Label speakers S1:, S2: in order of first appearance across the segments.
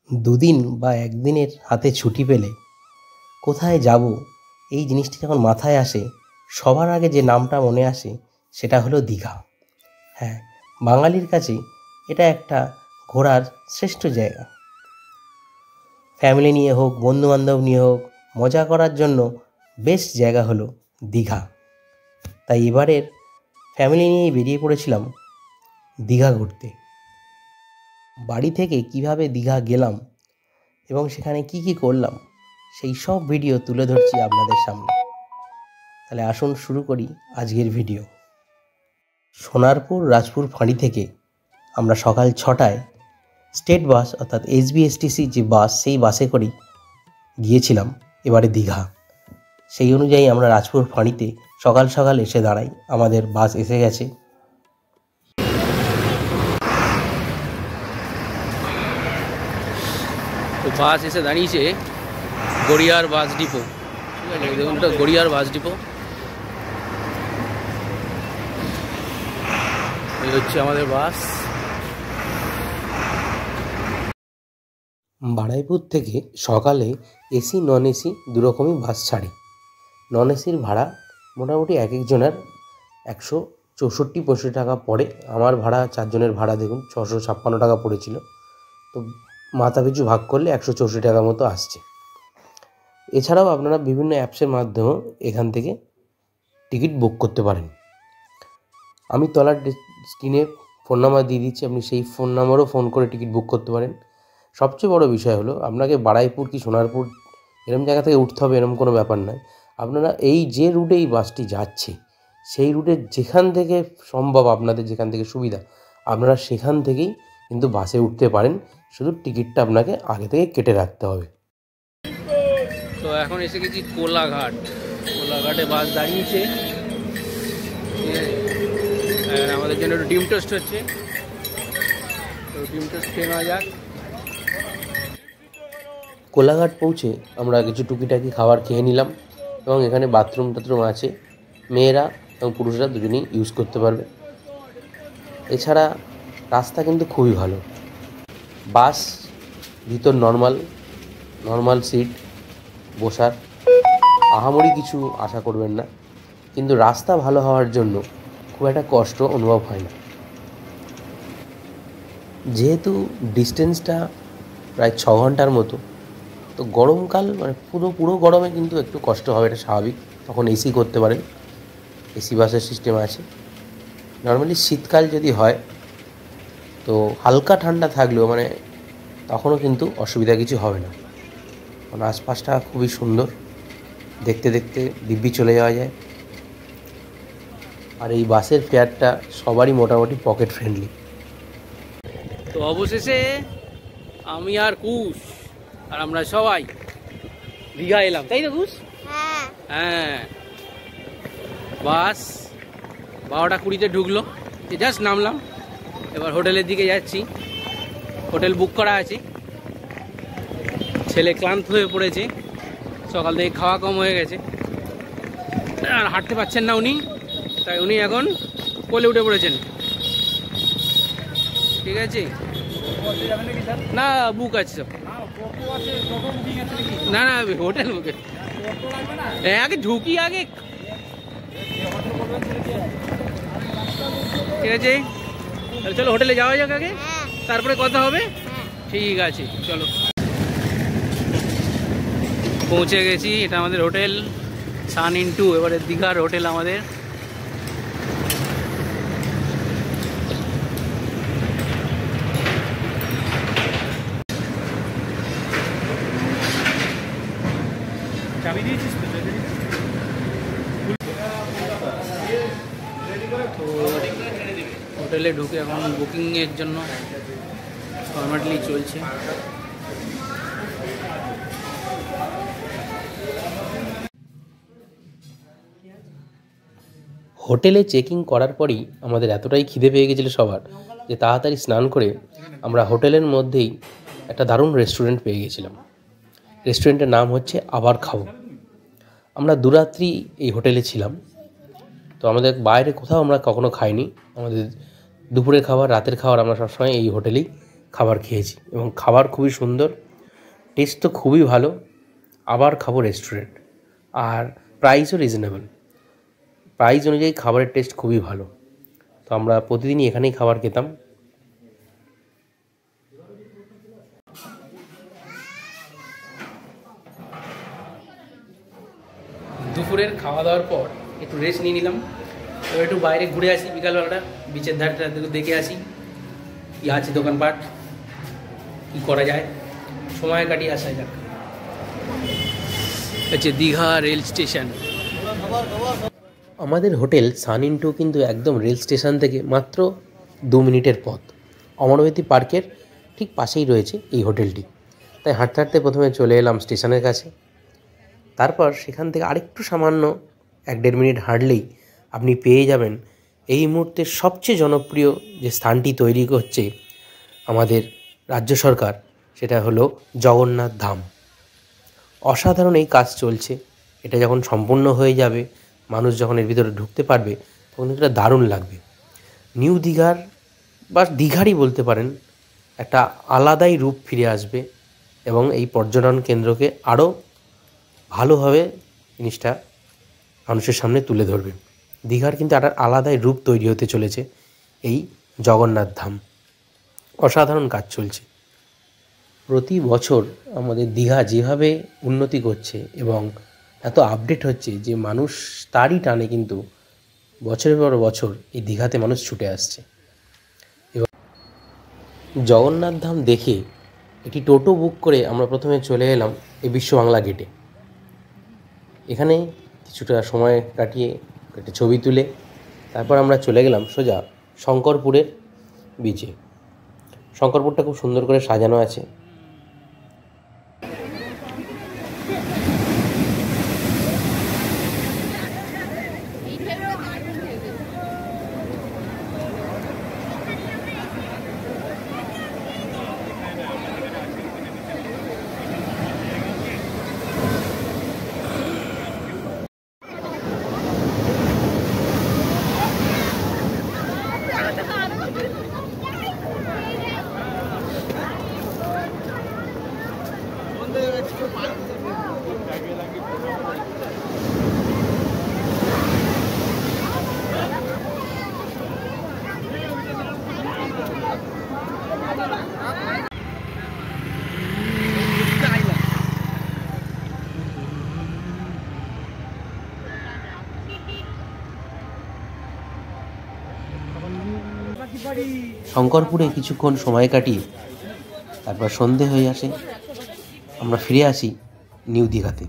S1: দুদিন বা একদিনের হাতে ছুটি পেলে কোথায় যাব এই জিনিসটি যখন মাথায় আসে, সবার আগে যে নামটা মনে আসে সেটা হলো দীঘা। হ্যাঁ, বাঙালির কাছে এটা একটা ঘোরার শ্রেষ্ঠ জায়গা। ফ্যামিলি নিয়ে হোক, বন্ধুবান্ধব নিয়ে হোক, মজা করার জন্য বেস্ট জায়গা হলো দীঘা। তাই এবারের ফ্যামিলি নিয়ে বেরিয়ে পড়েছিলাম দীঘা ঘুরতে। বাড়ি থেকে কিভাবে দীঘা গেলাম এবং সেখানে কি কি করলাম সেই সব ভিডিও তুলে ধরছি আপনাদের সামনে। তাহলে আসুন শুরু করি আজকের ভিডিও। সোনারপুর রাজপুর ফাঁড়ি থেকে আমরা সকাল 6টায় স্টেট বাস অর্থাৎ SBSTC যে বাস, সেই বাসে করেই গিয়েছিলাম এবারে দীঘা। সেই অনুযায়ী আমরা রাজপুর ফাঁড়িতে সকাল সকাল এসে দাঁড়াই, আমাদের বাস এসে গেছে।
S2: তো বাস এসে দাঁড়িয়েছে গড়িয়ার বাস ডিপো। ঠিক আছে, দেখুন এটা গড়িয়ার বাস ডিপো। এই হচ্ছে আমাদের বাস।
S1: বারুইপুর থেকে সকালে এসি নন এসি দুরকমই বাস ছাড়ে। নন এসির ভাড়া মোটামুটি এক একজনের 164-65 টাকা পড়ে। আমার ভাড়া, 4 জনের ভাড়া দেখুন 656 টাকা পড়েছিল। তো মাথা পিছু ভাগ করলে 164 টাকা মতো আসছে। এছাড়াও আপনারা বিভিন্ন অ্যাপসের মাধ্যমেও এখান থেকে টিকিট বুক করতে পারেন। আমি তলার স্ক্রিনে ফোন নাম্বার দিয়ে দিচ্ছি, আপনি সেই ফোন নাম্বারও ফোন করে টিকিট বুক করতে পারেন। সবচেয়ে বড় বিষয় হলো, আপনাকে বারুইপুর কি সোনারপুর এরকম জায়গা থেকে উঠতে হবে এরকম কোনো ব্যাপার নয়। আপনারা এই যে রুটে এই বাসটি যাচ্ছে সেই রুটে যেখান থেকে সম্ভব, আপনাদের যেখান থেকে সুবিধা, আপনারা সেখান থেকেই কিন্তু বাসে উঠতে পারেন। শুধু টিকিটটা আপনাকে আগে থেকে কেটে রাখতে হবে।
S2: তো এখন এসে গেছি কোলাঘাট। কোলাঘাটে বাস দাঁড়িয়েছে। আমাদের জন্য একটু ডিম টোস্ট হচ্ছে, তো ডিম টোস্ট খেয়ে নেওয়া যাক।
S1: কোলাঘাট পৌঁছে আমরা কিছু টুকিটাকি খাবার খেয়ে নিলাম এবং এখানে বাথরুম টাথরুম আছে, মেয়েরা এবং পুরুষরা দুজনেই ইউজ করতে পারবে। এছাড়া রাস্তা কিন্তু খুবই ভালো। বাস ভিতর নর্মাল সিট, বসার আহামরি কিছু আশা করবেন না, কিন্তু রাস্তা ভালো হওয়ার জন্য খুব একটা কষ্ট অনুভব হয় না। যেহেতু ডিস্টেন্সটা প্রায় 6 ঘন্টার মতো, তো গরমকাল মানে পুরো গরমে কিন্তু একটু কষ্ট হবে, এটা স্বাভাবিক। তখন এসি করতে পারেন, এসি বাসের সিস্টেম আছে। নর্মালি শীতকাল যদি হয় তো হালকা ঠান্ডা থাকলেও মানে তখনও কিন্তু অসুবিধা কিছু হবে না, কারণ আশপাশটা খুবই সুন্দর, দেখতে দেখতে দিব্যি চলে যাওয়া যায়। আর এই বাসের ফেয়ারটা সবারই মোটামুটি পকেট ফ্রেন্ডলি।
S2: তো অবশেষে আমি আর কুশ আর আমরা সবাই দীঘা এলাম, তাই তো কুশ? হ্যাঁ, বাস 12:20 ঢুকলো, জাস্ট নামলাম। এবার হোটেলের দিকে যাচ্ছি, হোটেল বুক করা আছে। ছেলে ক্লান্ত হয়ে পড়েছে, সকাল থেকে খাওয়া কম হয়ে গেছে আর হাঁটতে পারছেন না উনি, তাই উনি এখন কোলে উঠে পড়েছেন। ঠিক আছে, না বুক আছে সব, না হোটেল বুকে আগে ঢুকি আগে। ঠিক আছে, তাহলে চলো হোটেলে যাওয়া যাক আগে, তারপরে কথা হবে। ঠিক আছে, চলো। পৌঁছে গেছি, এটা আমাদের হোটেল সান ইন2। এবারে দীঘার হোটেল আমাদের। তো হোটেলে ঢুকে এখন বুকিংয়ের জন্য ফর্মালি চলছে।
S1: হোটেলে চেকিং করার পরেই আমাদের এতটাই খিদে পেয়ে গেছিলো সবার, যে তাড়াতাড়ি স্নান করে আমরা হোটেলের মধ্যেই একটা দারুণ রেস্টুরেন্ট পেয়ে গেছিলাম। রেস্টুরেন্টের নাম হচ্ছে আবার খাবো। আমরা দুরাত্রি এই হোটেলে ছিলাম, তো আমাদের বাইরে কোথাও আমরা কখনো খাইনি। আমাদের দুপুরের খাবার, রাতের খাবার আমরা সবসময় এই হোটেলেই খাবার খেয়েছি এবং খাবার খুবই সুন্দর, টেস্ট তো খুবই ভালো। আবার খাবো রেস্টুরেন্ট, আর প্রাইসও রিজনেবল। প্রাইস অনুযায়ী খাবারের টেস্ট খুবই ভালো। তো আমরা প্রতিদিনই এখানেই খাবার খেতাম। দুপুরের খাওয়া দাওয়ার পর একটু রেস্ট নিয়ে নিলাম। এবার একটু বাইরে ঘুরে আসি, বিকালবেলাটা বিচের ধারটা দেখে আসি কী আছে দোকানপাট, কী করা যায়, সময় কাটিয়ে আসা যাক। হচ্ছে দীঘা রেল স্টেশন। আমাদের হোটেল সান ইনটু কিন্তু একদম রেল স্টেশন থেকে মাত্র 2 মিনিটের পথ। অমরাবতী পার্কের ঠিক পাশেই রয়েছে এই হোটেলটি। তাই হাঁটতে হাঁটতে প্রথমে চলে এলাম স্টেশনের কাছে। তারপর সেখান থেকে আরেকটু সামান্য 1-1.5 মিনিট হাঁটলেই আপনি পেয়ে যাবেন এই মুহূর্তে সবচেয়ে জনপ্রিয় যে স্থানটি তৈরি করছে আমাদের রাজ্য সরকার, সেটা হলো জগন্নাথ ধাম। অসাধারণ এই কাজ চলছে। এটা যখন সম্পূর্ণ হয়ে যাবে, মানুষ যখন এর ভিতরে ঢুকতে পারবে, তখন এটা দারুণ লাগবে। নিউ দীঘার বা দীঘারই বলতে পারেন একটা আলাদাই রূপ ফিরে আসবে এবং এই পর্যটন কেন্দ্রকে আরও ভালোভাবে জিনিসটা মানুষের সামনে তুলে ধরবে। দীঘার কিন্তু একটা আলাদাই রূপ তৈরি হতে চলেছে এই জগন্নাথ ধাম। অসাধারণ কাজ চলছে। প্রতি বছর আমাদের দীঘা যেভাবে উন্নতি করছে এবং এত আপডেট হচ্ছে যে মানুষ তারই টানে কিন্তু বছরের পর বছর এই দীঘাতে মানুষ ছুটে আসছে। এবং জগন্নাথ ধাম দেখে একটি টোটো বুক করে আমরা প্রথমে চলে এলাম এই বিশ্ব বাংলা গেটে। এখানে কিছুটা সময় কাটিয়ে একটা ছবি তুলে তারপর আমরা চলে গেলাম সোজা শঙ্করপুরের বিচে। শঙ্করপুরটা খুব সুন্দর করে সাজানো আছে। শঙ্করপুরে কিছুক্ষণ সময় কাটিয়ে তারপর সন্ধে হয়ে আসে, আমরা ফিরে আসি নিউ দীঘাতে।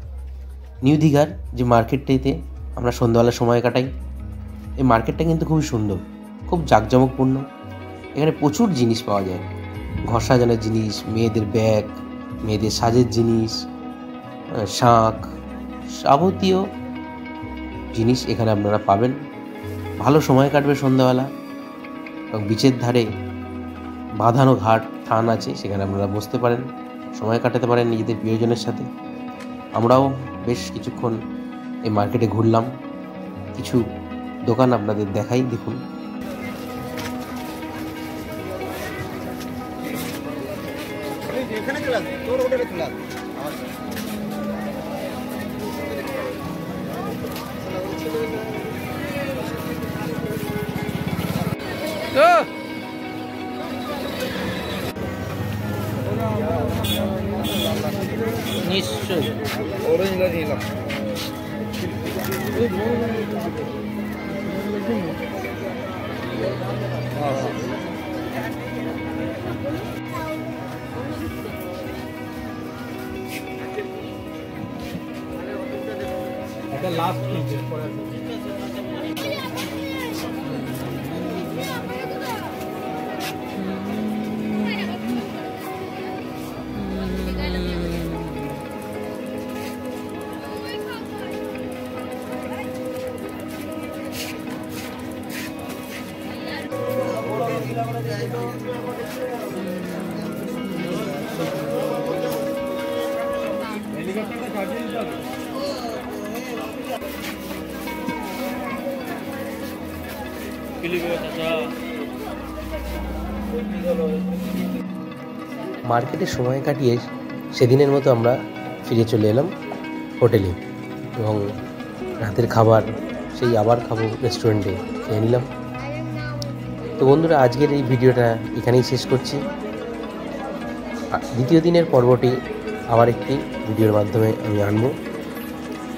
S1: নিউ দীঘার যে মার্কেটটিতে আমরা সন্ধ্যাবেলা সময় কাটাই, এই মার্কেটটা কিন্তু খুবই সুন্দর, খুব জাঁকজমকপূর্ণ। এখানে প্রচুর জিনিস পাওয়া যায়, ঘর সাজানোর জিনিস, মেয়েদের ব্যাগ, মেয়েদের সাজের জিনিস, শাঁখ, যাবতীয় জিনিস এখানে আপনারা পাবেন। ভালো সময় কাটবে সন্ধ্যাবেলা। এবং বিচের ধারে বাঁধানো ঘাট স্থান আছে, সেখানে আপনারা বসতে পারেন, সময় কাটাতে পারেন নিজেদের প্রিয়জনের সাথে। আমরাও বেশ কিছুক্ষণ এই মার্কেটে ঘুরলাম, কিছু দোকান আপনাদের দেখাই, দেখুন। নিশ্চয় একটা লাস্ট মার্কেটে সময় কাটিয়ে সেদিনের মতো আমরা ফিরে চলে এলাম হোটেলে এবং রাতের খাবার সেই আবার খাবো রেস্টুরেন্টে খেয়ে নিলাম। তো বন্ধুরা, আজকের এই ভিডিওটা এখানেই শেষ করছি। দ্বিতীয় দিনের পর্বটি আবার একটি ভিডিওর মাধ্যমে আমি আনবো।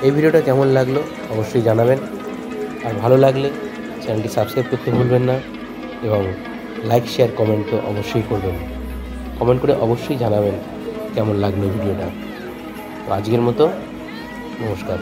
S1: এই ভিডিওটা কেমন লাগলো অবশ্যই জানাবেন, আর ভালো লাগলে চ্যানেলটি সাবস্ক্রাইব করতে ভুলবেন না এবং লাইক শেয়ার কমেন্ট তো অবশ্যই করবেন। কমেন্ট করে অবশ্যই জানাবেন কেমন লাগলো ভিডিওটা। তো আজকের মতো নমস্কার।